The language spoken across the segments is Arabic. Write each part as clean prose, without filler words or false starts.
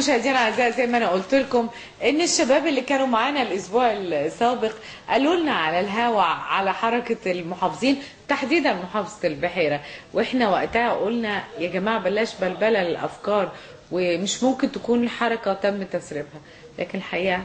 مشاهدينا الاعزاء، زي ما انا قلت لكم ان الشباب اللي كانوا معانا الاسبوع السابق قالوا لنا على الهوا على حركه المحافظين، تحديدا محافظه البحيره، واحنا وقتها قلنا يا جماعه بلاش بلبله للافكار، ومش ممكن تكون الحركه تم تسريبها، لكن الحقيقه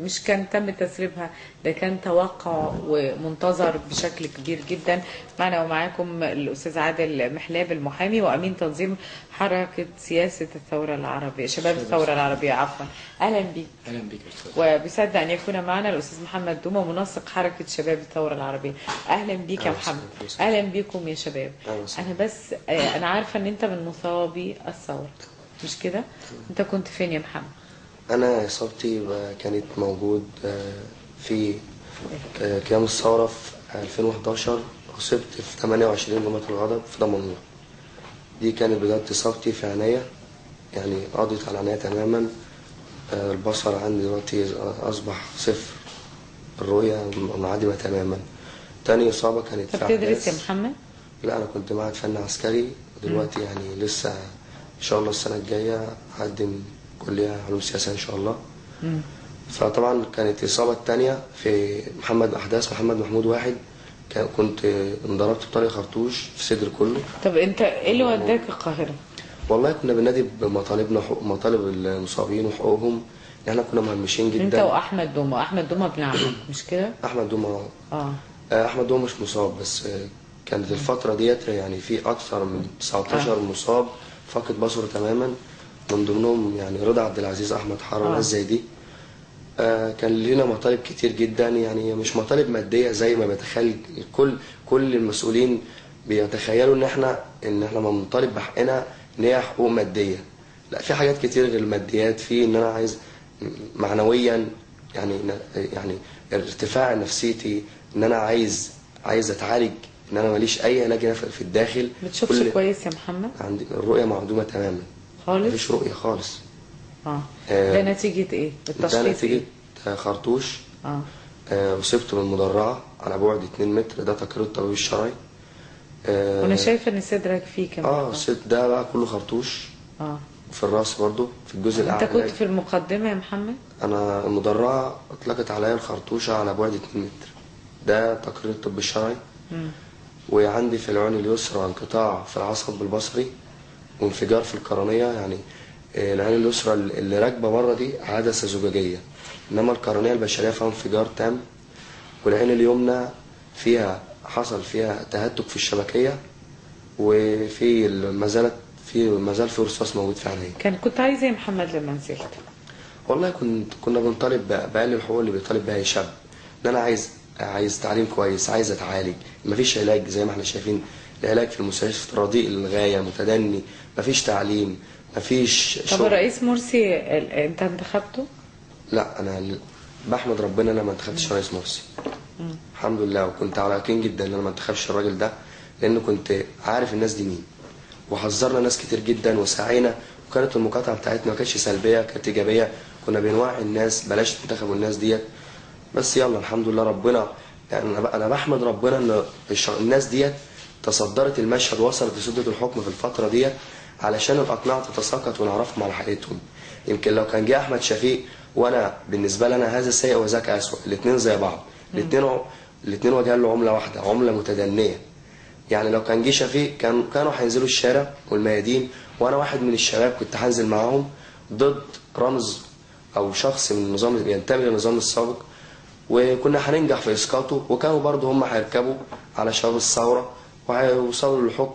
مش كان تم تسريبها، ده كان توقع ومنتظر بشكل كبير جدا. معنا ومعاكم الاستاذ عادل محلاب المحامي وامين تنظيم حركه سياسه الثوره العربيه، شباب الثوره العربيه عفوا. اهلا بيك. اهلا بيك يا استاذ. وبيسعد ان يكون معنا الاستاذ محمد دومه منسق حركه شباب الثوره العربيه. اهلا بيك يا محمد. اهلا بيكم يا شباب. انا بس انا عارفه ان انت من مصابي الثوره، مش كده؟ انت كنت فين يا محمد؟ أنا إصابتي كانت موجود في قيام الثورة في 2011. أصبت في 28 جمعة الغضب في دمنهور. دي كانت بداية إصابتي في عينيا، يعني قضت على عينيا تماما. البصر عندي دلوقتي أصبح صفر، الرؤية منعدمة تماما. تاني إصابة كانت في أحداث. بتدرس يا محمد؟ لا، أنا كنت معهد فن عسكري دلوقتي، يعني لسه إن شاء الله السنة الجاية هقدم كلية علوم سياسة إن شاء الله. فطبعا كانت الإصابة الثانية في أحداث محمد محمود واحد، كنت انضربت بطريق خرطوش في صدري كله. طب أنت إيه اللي وداك القاهرة؟ والله كنا بننادي بمطالبنا، مطالب المصابين وحقوقهم، إن إحنا كنا مهمشين جدا. أنت وأحمد دومة، أحمد دومة ابن عمك مش كده؟ أحمد دومة أحمد دومة مش مصاب، بس كانت الفترة ديت يعني في أكثر من 19 مصاب فاقد بصره تماما، من ضمنهم يعني رضا عبد العزيز، احمد حرام، ناس زي دي. كان لنا مطالب كتير جدا، يعني مش مطالب ماديه زي ما بيتخيل كل المسؤولين بيتخيلوا ان احنا لما بنطالب بحقنا ان هي حقوق ماديه. لا، في حاجات كتير غير الماديات، في ان انا عايز معنويا، يعني ارتفاع نفسيتي، ان انا عايز اتعالج، ان انا ماليش اي علاج في الداخل. بتشوفش كويس يا محمد؟ عندي الرؤيه معدومه تماما خالص؟ مفيش رؤية خالص. ده نتيجة ايه؟ التشخيص ده نتيجة خرطوش. أصبت بالمدرعة على بعد 2 متر، ده تقرير الطبيب الشرعي. وانا شايفة ان صدرك فيه كمان. ده بقى كله خرطوش. وفي الراس برضو في الجزء الأعلى. انت كنت في المقدمة يا محمد؟ أنا المدرعة اطلقت عليا الخرطوشة على بعد 2 متر، ده تقرير الطب الشرعي. وعندي في العين اليسرى انقطاع في العصب البصري وانفجار في القرنية، يعني العين اليسرى اللي راكبه بره دي عدسه زجاجيه، انما القرنيه البشريه فيها انفجار تام. والعين اليمنى حصل فيها تهتك في الشبكيه، وفي ما زال في رصاص موجود في عينيه. كنت عايز ايه يا محمد لما نزلت؟ والله كنا بنطالب باقل الحقوق اللي بيطالب بها اي شاب، ان انا عايز تعليم كويس، عايز اتعالج. مفيش علاج زي ما احنا شايفين، العلاج في المستشفى رديء للغايه، متدني، مفيش تعليم، مفيش شغل. طب الرئيس مرسي انت انتخبته؟ لا، انا بحمد ربنا ان انا ما انتخبتش الرئيس مرسي. الحمد لله، وكنت على يقين جدا ان انا ما انتخبش الراجل ده، لان كنت عارف الناس دي مين، وحذرنا ناس كتير جدا وسعينا، وكانت المقاطعه بتاعتنا ما كانتش سلبيه، كانت ايجابيه. كنا بنوعي الناس بلاش تنتخبوا الناس ديت. بس يلا الحمد لله ربنا، يعني انا بحمد ربنا ان الناس ديت تصدرت المشهد، وصلت لسده الحكم في الفتره ديت، علشان الاقناع تتساقط ونعرفهم على حقيقتهم. يمكن لو كان جه احمد شفيق، وانا بالنسبه لي انا هذا سيء وذاك اسوء، الاثنين زي بعض، الاثنين وجه له عمله واحده، عمله متدنيه. يعني لو كان جه شفيق كانوا هينزلوا الشارع والميادين، وانا واحد من الشباب كنت هنزل معاهم ضد رمز او شخص من النظام ينتمي للنظام السابق، وكنا هننجح في اسقاطه، وكانوا برضه هم هيركبوا على شباب الثوره وهيوصلوا للحكم،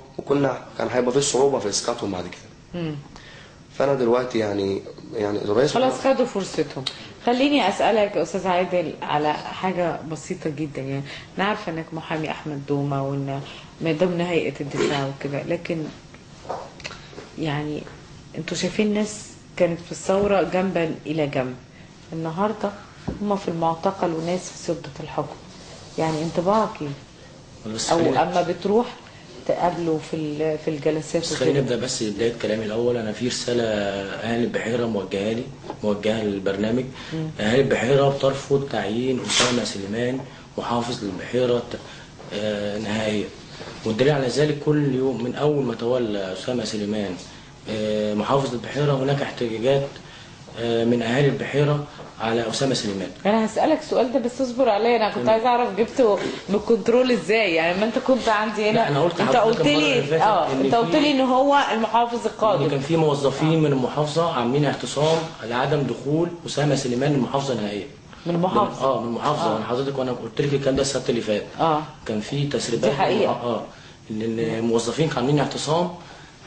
كان هيبقى في صعوبه في اسقاطهم بعد كده. فانا دلوقتي يعني الرئيس خلاص خدوا فرصتهم. خليني اسالك يا استاذ عادل على حاجه بسيطه جدا، يعني انا عارفه انك محامي احمد دومه وان من ضمن هيئه الدفاع وكده، لكن يعني انتوا شايفين ناس كانت في الثوره جنبا الى جنب، النهارده هم في المعتقل وناس في سده الحكم، يعني انطباعك ايه؟ او اما بتروح تقابله في الجلسات؟ بس خلينا نبدا بس بدايه كلامي الاول. انا في رساله اهالي البحيره موجهه للبرنامج. اهالي البحيره بترفض تعيين اسامه سليمان محافظ للبحيره نهائيا، والدليل على ذلك كل يوم من اول ما تولى اسامه سليمان محافظة البحيرة هناك احتجاجات من أهالي البحيرة على أسامة سليمان. انا هسألك السؤال ده بس اصبر عليا، انا كنت عايزه اعرف جبته من الكنترول ازاي يعني. ما انت كنت عندي هنا، لا، أنا قلت انت قلت لي انت قلت لي ان هو المحافظ القادم. كان في موظفين من المحافظة عاملين اعتصام لعدم دخول أسامة سليمان المحافظة نهائيا. من المحافظه؟ من المحافظة. وانا حضرتك وانا قلت لك الكلام ده السبت اللي فات. كان في تسريبات. دي حقيقة. ان الموظفين كانوا عاملين اعتصام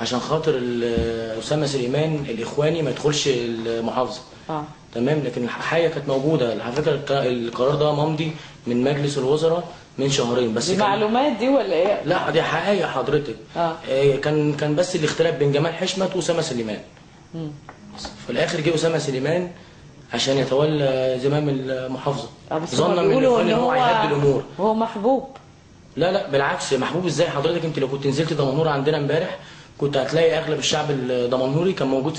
عشان خاطر أسامة سليمان الإخواني ما يدخلش المحافظة. تمام. لكن الحقيقة كانت موجودة على فكرة. القرار ده ممضي من مجلس الوزراء من شهرين بس. دي معلومات دي ولا ايه؟ لا، دي حقيقة حضرتك. كان بس الاختلاف بين جمال حشمت وأسامة سليمان. في الآخر جه أسامة سليمان عشان يتولى زمام المحافظة. ظنا من ان هو هيهدي الامور. هو محبوب. لا بالعكس. محبوب ازاي حضرتك؟ انت لو كنت نزلت دمنهور عندنا امبارح كنت هتلاقي اغلب الشعب الدمنهوري كان موجود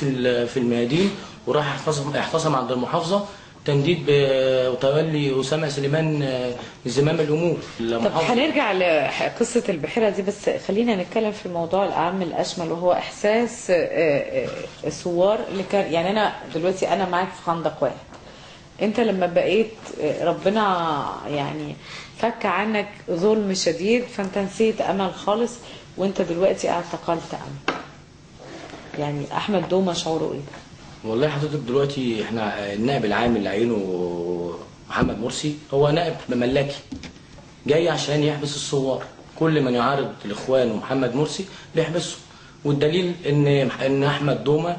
في الميادين وراح احتسم عند المحافظه تنديد بتولي اسامه سليمان زمام الامور. طب هنرجع لقصه البحيره دي، بس خلينا نتكلم في الموضوع الاعم الاشمل وهو احساس الثوار اللي كان يعني. انا دلوقتي انا معاك في خندق واحد. انت لما بقيت ربنا يعني فك عنك ظلم شديد فانت نسيت امل خالص، وانت دلوقتي اعتقلت امل. يعني احمد دومة شعوره ايه؟ والله حضرتك دلوقتي احنا النائب العام اللي عينه محمد مرسي هو نائب مملكي جاي عشان يحبس الثوار. كل من يعارض الاخوان ومحمد مرسي بيحبسه. والدليل ان احمد دومة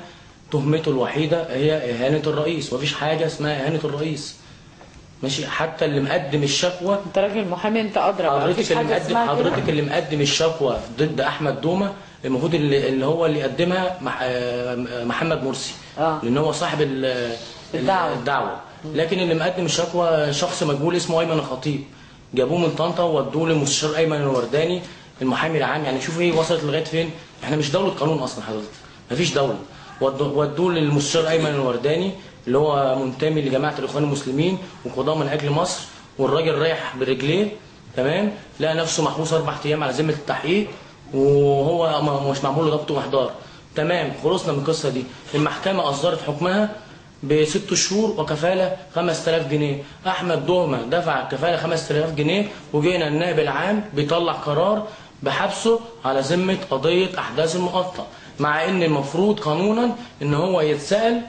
تهمته الوحيده هي اهانه الرئيس. مفيش حاجه اسمها اهانه الرئيس. ماشي. حتى اللي مقدم الشكوى، انت راجل محامي انت ادرى. حضرتك اللي مقدم الشكوى ضد احمد دومة المفروض اللي هو اللي يقدمها محمد مرسي. لان هو صاحب الدعوه. لكن اللي مقدم الشكوى شخص مجهول اسمه ايمن الخطيب. جابوه من طنطا وودوه للمستشار ايمن الورداني المحامي العام. يعني شوف ايه وصلت لغايه فين. احنا مش دوله قانون اصلا حضرتك. مفيش دوله. ودوه للمستشار ايمن الورداني اللي هو منتمي لجماعه الاخوان المسلمين وقضاه من اجل مصر. والراجل رايح برجليه. تمام. لقى نفسه محبوس 4 ايام على ذمه التحقيق وهو مش معمول له ضبط واحضار. تمام. خلصنا من القصه دي. المحكمه اصدرت حكمها ب6 شهور وكفاله 5000 جنيه. احمد دومة دفع الكفاله 5000 جنيه وجينا النائب العام بيطلع قرار بحبسه على ذمه قضيه احداث المقطع، مع ان المفروض قانونا ان هو يتسال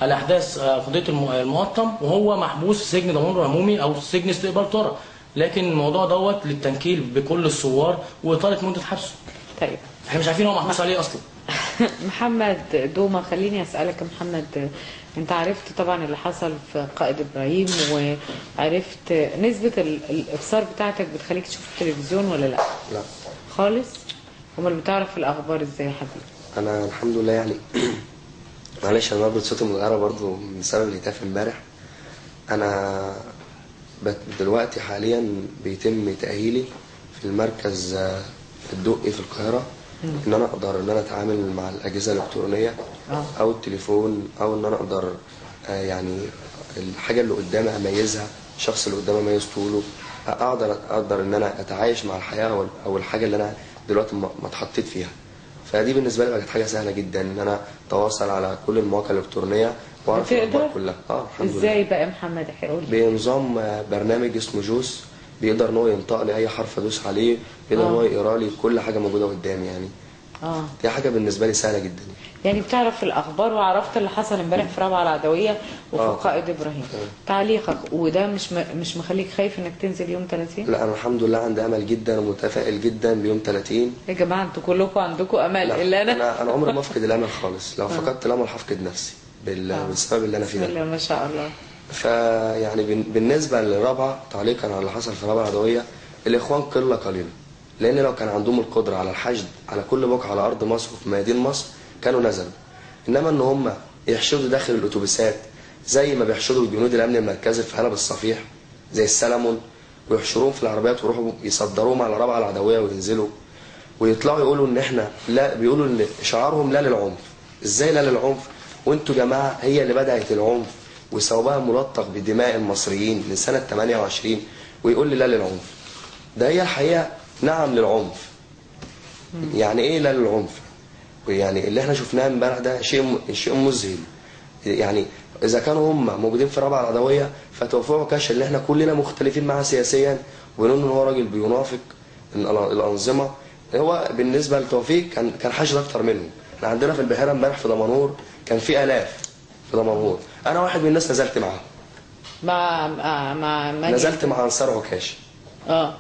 على احداث قضيه المقطم وهو محبوس في سجن دمنهور عمومي او سجن استقبال طرق. لكن الموضوع دوت للتنكيل بكل الثوار واطاله مده حبسه. طيب احنا مش عارفين هو محبوس عليه اصلا. محمد دومة، خليني اسالك يا محمد، انت عرفت طبعا اللي حصل في قائد ابراهيم وعرفت نسبه الابصار بتاعتك بتخليك تشوف التلفزيون ولا لا؟ لا خالص. امال بتعرف الاخبار ازاي يا حبيبي؟ انا الحمد لله يعني معلش انا نبرة صوتي متغيرة برضو بسبب الهتاف امبارح. انا دلوقتي حاليا بيتم تأهيلي في المركز الدقي في القاهرة ان انا اقدر ان انا اتعامل مع الاجهزة الالكترونية او التليفون، او ان انا اقدر يعني الحاجة اللي قدامي اميزها، الشخص اللي قدامي اميز طوله، اقدر ان انا اتعايش مع الحياة او الحاجة اللي انا دلوقتي ما اتحطيت فيها. فدي بالنسبه لي بقت حاجه سهله جدا ان انا اتواصل على كل المواقع الالكترونيه واعرف الاخبار كلها. الحمد لله. ازاي بقى يا محمد؟ هيقول لي بنظام برنامج اسمه جوس، بيقدر ان هو ينطق لي اي حرف ادوس عليه، بيقدر ان هو يقرا لي كل حاجه موجوده قدامي يعني. دي حاجه بالنسبه لي سهله جدا. يعني بتعرف الاخبار وعرفت اللي حصل امبارح في رابعه العدويه وفي قائد ابراهيم. تعليقك وده مش مخليك خايف انك تنزل يوم 30؟ لا انا الحمد لله عندي امل جدا ومتفائل جدا بيوم 30. يا جماعه انتوا كلكم عندكم امل الا انا عمري ما افقد الامل خالص. لو فقدت الامل هفقد نفسي بالسبب اللي انا فيه ده. بسم الله ما شاء الله. فيعني بالنسبه للرابعه، تعليقا على اللي حصل في رابعه العدويه، الاخوان قله قليله، لان لو كان عندهم القدره على الحشد على كل بقعه على ارض مصر وفي ميادين مصر كانوا نزلوا. انما ان هم يحشدوا داخل الاتوبيسات زي ما بيحشدوا الجنود الامن المركزي في حلب الصفيح زي السلمون، ويحشروهم في العربيات ويروحوا يصدروهم على رابعه العدويه وينزلوا ويطلعوا يقولوا ان احنا لا، بيقولوا ان شعارهم لا للعنف. ازاي لا للعنف وانتوا جماعه هي اللي بدات العنف وثوبها ملطخ بدماء المصريين من سنه 28، ويقول لي لا للعنف؟ ده هي الحقيقه نعم للعنف. يعني ايه لا للعنف؟ ويعني اللي احنا شفناه امبارح ده شيء مذهل. يعني اذا كانوا هم موجودين في الرابعه العدويه، فتوفيق عكاشه اللي احنا كلنا مختلفين معاه سياسيا ونقول ان هو راجل بينافق الانظمه، هو بالنسبه لتوفيق كان حشد اكتر منه. احنا عندنا في البحيره امبارح في دمنهور كان في الاف في دمنهور، انا واحد من الناس نزلت معاهم. نزلت مع انصار عكاشه.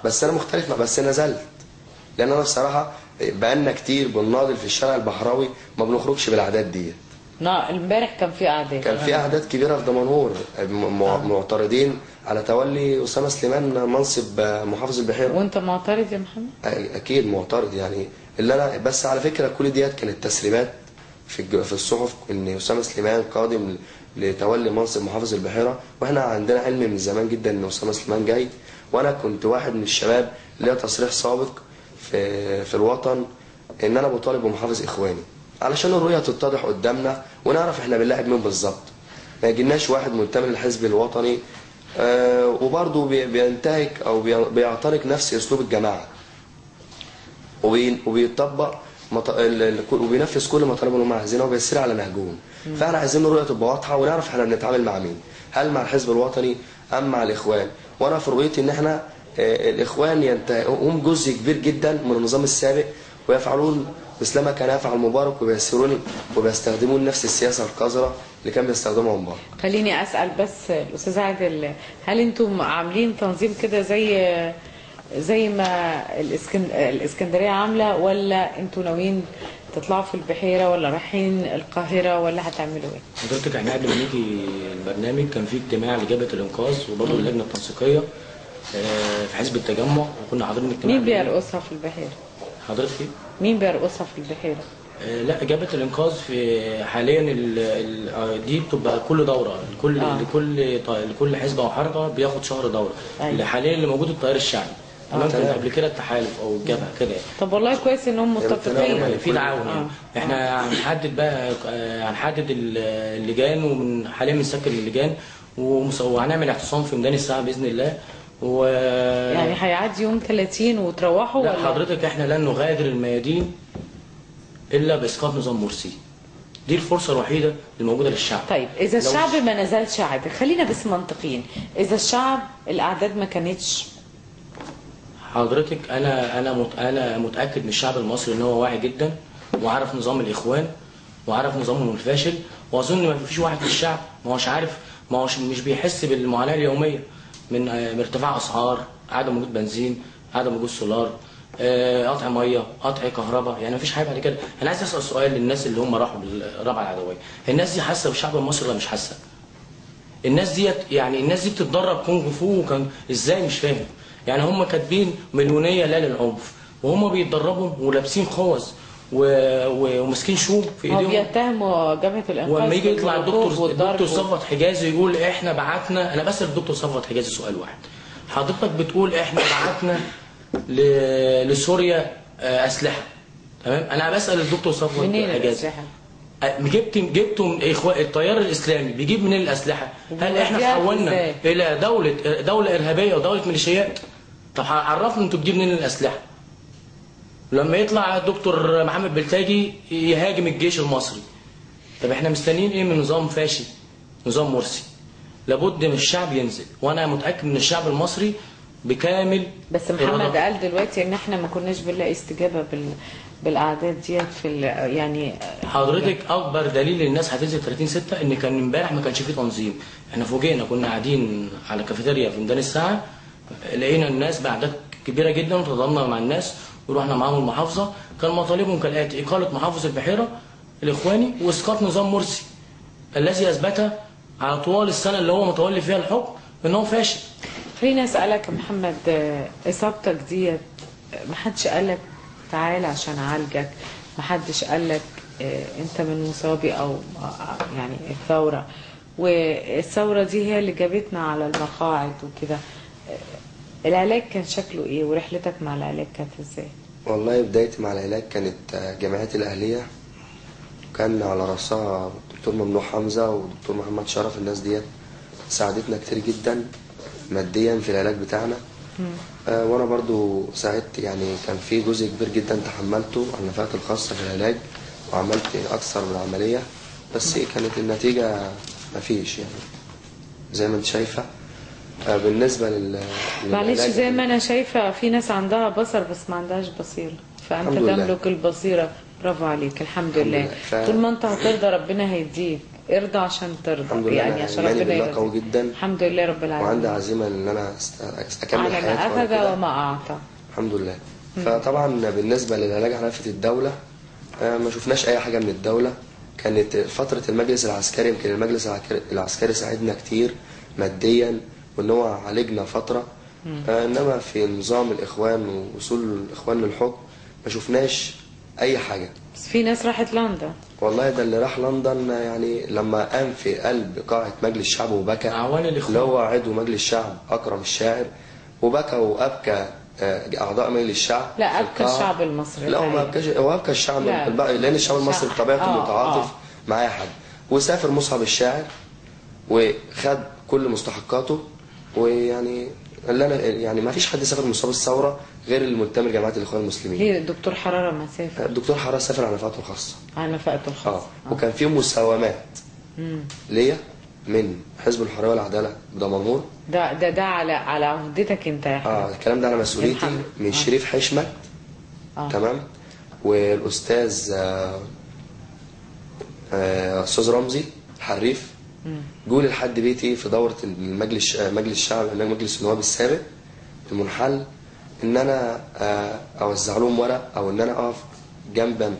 بس انا مختلف بس نزلت، لان انا بصراحه بقالنا كتير بنناضل في الشارع البحراوي ما بنخرجش بالاعداد ديت. امبارح كان في اعداد، كان في اعداد كبيره في دمنهور معترضين على تولي اسامه سليمان منصب محافظ البحيره. وانت معترض يا محمد؟ اكيد معترض. يعني اللي انا بس على فكره كل ديت كانت تسريبات في الصحف ان اسامه سليمان قادم لتولي منصب محافظ البحيره، واحنا عندنا علم من زمان جدا ان اسامه سليمان جاي. وانا كنت واحد من الشباب ليا تصريح سابق في الوطن ان انا بطالب بمحافظ اخواني علشان الرؤيه تتضح قدامنا ونعرف احنا بنلاعب مين بالظبط. ما يجيناش واحد منتمي للحزب الوطني وبرضه بينتهك او بيعتنق نفس اسلوب الجماعه وبيطبق وبينفذ كل مطالب اللي هم عايزينها وبيسير على نهجهم. فاحنا عايزين الرؤيه تبقى واضحه ونعرف احنا بنتعامل مع مين، هل مع الحزب الوطني ام مع الاخوان. وانا في رؤيتي ان احنا الاخوان هم جزء كبير جدا من النظام السابق ويفعلون مثلما كان يفعل مبارك وبيسيرون وبيستخدمون نفس السياسه القذره اللي كان بيستخدمها مبارك. خليني اسال بس الاستاذ عادل، هل انتم عاملين تنظيم كده زي ما الاسكندريه عامله، ولا انتوا ناويين تطلعوا في البحيره ولا رايحين القاهره ولا هتعملوا ايه؟ حضرتك احنا قبل ما نيجي البرنامج كان في اجتماع لجبهه الانقاذ وبرضه اللجنه التنسيقيه في حزب التجمع، وكنا حاضرين اجتماع. مين بيرقصها في البحيره؟ حضرتك مين بيرقصها في البحيره؟ لا، جبهه الانقاذ في حاليا دي بتبقى كل دوره لكل حزب او حركه بياخد شهر دوره. اللي حاليا اللي موجود التيار الشعبي، تمام. كان قبل كده التحالف او الجبهه كده. طب والله كويس انهم متفقين في تعاون. احنا هنحدد اللجان، ومن حاليا بنسكر اللجان وهنعمل اعتصام في ميدان الساعه باذن الله. يعني هيعدي يوم 30 وتروحوا لا ولا؟ حضرتك احنا لن نغادر الميادين الا باسقاط نظام مرسي. دي الفرصه الوحيده الموجوده للشعب. طيب اذا الشعب ما نزلش عادي، خلينا بس منطقيين، اذا الشعب الاعداد ما كانتش. حضرتك انا متاكد من الشعب المصري ان هو واعي جدا وعارف نظام الاخوان وعارف نظامهم الفاشل، واظن ما فيش واحد في الشعب ما هوش عارف، ما هوش مش بيحس بالمعاناه اليوميه من ارتفاع اسعار، عدم وجود بنزين، عدم وجود سولار، قطع ميه، قطع كهرباء. يعني ما فيش حاجه بعد كده. انا عايز اسال سؤال للناس اللي هم راحوا بالرابعه العدويه، الناس دي حاسه بالشعب المصري ولا مش حاسه؟ الناس دي بتتدرب كونغ فو وكان ازاي مش فاهم. يعني هم كاتبين مليونيه لا للعنف، وهم بيتدربوا ولابسين خوذ وماسكين شوم في ايديهم. هو بيتهموا جبهه الانقاذ. ولما يجي يطلع الدكتور صفوت حجازي يقول احنا بعتنا، انا بسال الدكتور صفوت حجازي سؤال واحد، حضرتك بتقول احنا بعتنا لسوريا اسلحه، تمام؟ انا بسال الدكتور صفوت حجازي جبتوا التيار الاسلامي بيجيب منين الاسلحه؟ هل احنا تحولنا الى دوله ارهابيه ودوله ميليشيات؟ طب عرفنا انتوا بتجيب منين الاسلحه؟ لما يطلع الدكتور محمد بلتاجي يهاجم الجيش المصري، طب احنا مستنيين ايه من نظام فاشي، نظام مرسي؟ لابد من الشعب ينزل، وانا متاكد ان الشعب المصري بكامل. بس محمد قال دلوقتي ان احنا ما كناش بنلاقي استجابه بالاعداد ديت في يعني. حضرتك اكبر دليل الناس هتنزل 30/6 ان كان امبارح ما كانش فيه تنظيم. احنا فوجئنا كنا قاعدين على كافيتيريا في ميدان الساعه، لقينا الناس باعداد كبيره جدا وتضامنا مع الناس ورحنا معاهم المحافظه. كان مطالبهم كالاتي: اقاله محافظ البحيره الاخواني واسقاط نظام مرسي الذي اثبت على طوال السنه اللي هو متولي فيها الحكم انه فاشل. خليني اسالك يا محمد، اصابتك ديت ما حدش قال لك تعال عشان اعالجك؟ ما حدش قال لك انت من مصابي او يعني الثوره، والثوره دي هي اللي جابتنا على المقاعد وكده؟ العلاج كان شكله ايه ورحلتك مع العلاج كانت ازاي؟ والله بدايتي مع العلاج كانت جمعية الأهلية، كان على رأسها دكتور ممدوح حمزة ودكتور محمد شرف. الناس ديت ساعدتنا كتير جدا ماديا في العلاج بتاعنا. وانا برضو ساعدت، يعني كان في جزء كبير جدا تحملته على النفقات الخاصة في العلاج وعملت اكثر من عمليه، بس كانت النتيجه مفيش يعني زي ما انت شايفه. بالنسبه معلش زي ما انا شايفه في ناس عندها بصر بس ما عندهاش بصيره، فانت تملك البصيره. برافو عليك، الحمد لله. طول ما انت هترضى ربنا هيديك، ارضى عشان ترضى يعني عشان ربنا يرضى. قوي جدا الحمد لله رب العالمين، وعندي عزيمه ان انا اكمل حياتي على ما اخذ وما اعطى الحمد لله. فطبعا بالنسبه للعلاج على نفقه الدوله ما شفناش اي حاجه من الدوله. كانت فتره المجلس العسكري، يمكن المجلس العسكري ساعدنا كتير ماديا وان هو عالجنا فتره، انما في نظام الاخوان ووصول الاخوان للحكم ما شفناش اي حاجه. بس في ناس راحت لندن. والله ده اللي راح لندن يعني لما قام في قلب قاعه مجلس الشعب وبكى، اللي هو عضو مجلس الشعب اكرم الشاعر، وبكى وابكى اعضاء مجلس الشعب. لا ابكى الشعب المصري. لا هو ما ابكاش، هو ابكى الشعب لان الشعب المصري بطبيعته متعاطف مع اي حد. وسافر مصعب الشاعر وخد كل مستحقاته، ويعني اللي انا يعني ما فيش حد سافر مصاب الثوره غير المنتمي لجماعه الاخوان المسلمين. ليه الدكتور حراره ما سافر؟ الدكتور حراره سافر على نفقته الخاصه. على نفقته الخاصه. وكان في مساومات ليا من حزب الحريه والعداله بدمنهور. ده على عهدتك انت يا حبيبي. الكلام ده على مسؤوليتي من شريف حشمت. تمام. والاستاذ استاذ رمزي حريف جول لحد بيتي في دوره مجلس الشعب، مجلس النواب السابق المنحل، ان انا اوزع لهم ورق او ان انا اقف جنبا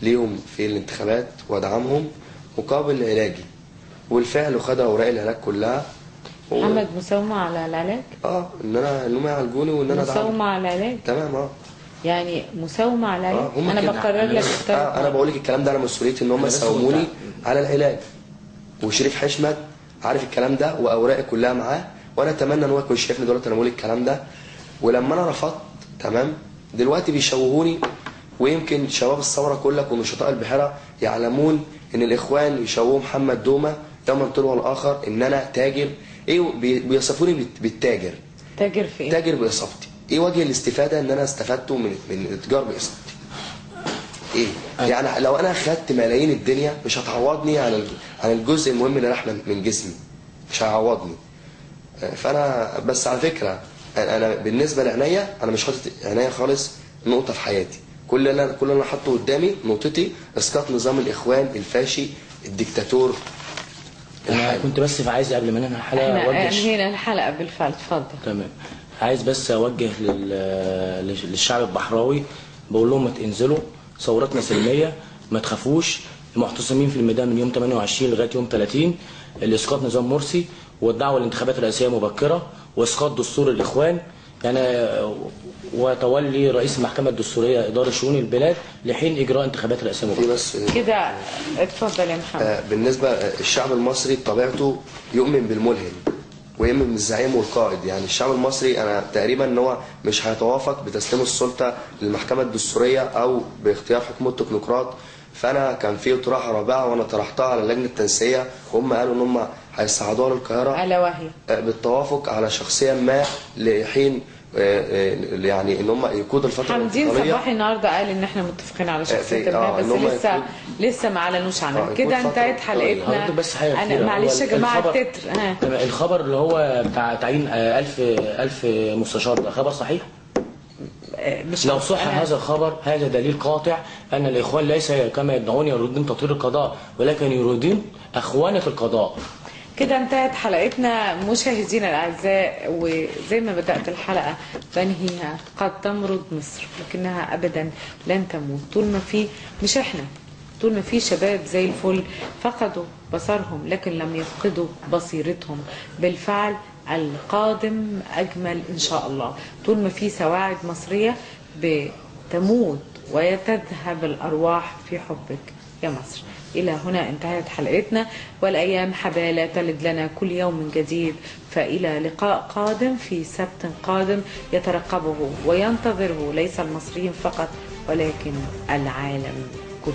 ليهم في الانتخابات وادعمهم مقابل علاجي. والفعل وخد اوراق العلاج كلها. محمد مساومه على العلاج؟ ان هم يعالجوني وان انا ادعمهم. مساومه على العلاج؟ تمام. يعني مساومه على العلاج. انا بقرر لك انا بقول لك الكلام ده على مسؤوليتي ان هم ساوموني على العلاج. وشريف حشمت عارف الكلام ده واوراقي كلها معاه، وانا اتمنى ان هو يكون شايفني دلوقتي انا بقول الكلام ده. ولما انا رفضت تمام دلوقتي بيشوهوني، ويمكن شباب الثوره كلك ونشطاء البحيره يعلمون ان الاخوان يشوهوا محمد دومه يوما تلو الاخر ان انا تاجر. بيصفوني بالتاجر. تاجر في ايه؟ تاجر باصابتي. ايه وجه الاستفاده ان انا استفدته من الاتجار باصابتي؟ ايه؟ يعني لو انا خدت ملايين الدنيا مش هتعوضني عن الجزء المهم اللي راح من جسمي، مش هيعوضني. فانا بس على فكره انا بالنسبه لعينيا انا مش حاطط عينيا خالص نقطه في حياتي. كل اللي انا حاطه قدامي نقطتي اسقاط نظام الاخوان الفاشي الدكتاتور. انا كنت بس عايز قبل ما ننهي الحلقه انهينا الحلقه بالفعل. اتفضل. تمام. عايز بس اوجه للشعب البحراوي، بقول لهم ما تنزلوا، ثورتنا سلميه، ما تخافوش، المعتصمين في الميدان من يوم 28 لغايه يوم 30 لاسقاط نظام مرسي والدعوه للانتخابات الرئاسيه مبكره واسقاط دستور الاخوان يعني وتولي رئيس المحكمه الدستوريه اداره شؤون البلاد لحين اجراء انتخابات رئاسيه مبكره. بس كده اتفضل يا محمد. بالنسبه الشعب المصري بطبيعته يؤمن بالملهم ويؤمن بالزعيم والقائد. يعني الشعب المصري انا تقريبا ان هو مش هيتوافق بتسليم السلطه للمحكمه الدستوريه او باختيار حكومه تكنوقراط. فانا كان في طرحه رابعه وانا طرحتها على اللجنه التنسيقيه وهم قالوا ان هم هيصعدوها للقاهره الا وهي بالتوافق على شخصيه ما لحين يعني ان هم يقودوا الفتره حمدين صباحي النهارده قال ان احنا متفقين على شخصيه ما، بس لسه ما اعلنوش عنها. كده انتهت حلقتنا. بس حاجه انا معلش يا جماعه التتر الخبر اللي هو بتاع تعيين 1000 مستشار ده خبر صحيح؟ لو صح هذا الخبر هذا دليل قاطع ان الاخوان ليس كما يدعون يريدون تطهير القضاء ولكن يريدون اخوانه القضاء. كده انتهت حلقتنا مشاهدينا الاعزاء، وزي ما بدات الحلقه بنهيها. قد تمرض مصر لكنها ابدا لن تموت طول ما في مش احنا، طول ما في شباب زي الفل فقدوا بصرهم لكن لم يفقدوا بصيرتهم. بالفعل القادم اجمل ان شاء الله. طول ما في سواعد مصريه بتموت ويتذهب الارواح في حبك يا مصر. إلى هنا انتهت حلقتنا، والأيام حبالة تلد لنا كل يوم جديد. فإلى لقاء قادم في سبت قادم يترقبه وينتظره ليس المصريين فقط ولكن العالم كله.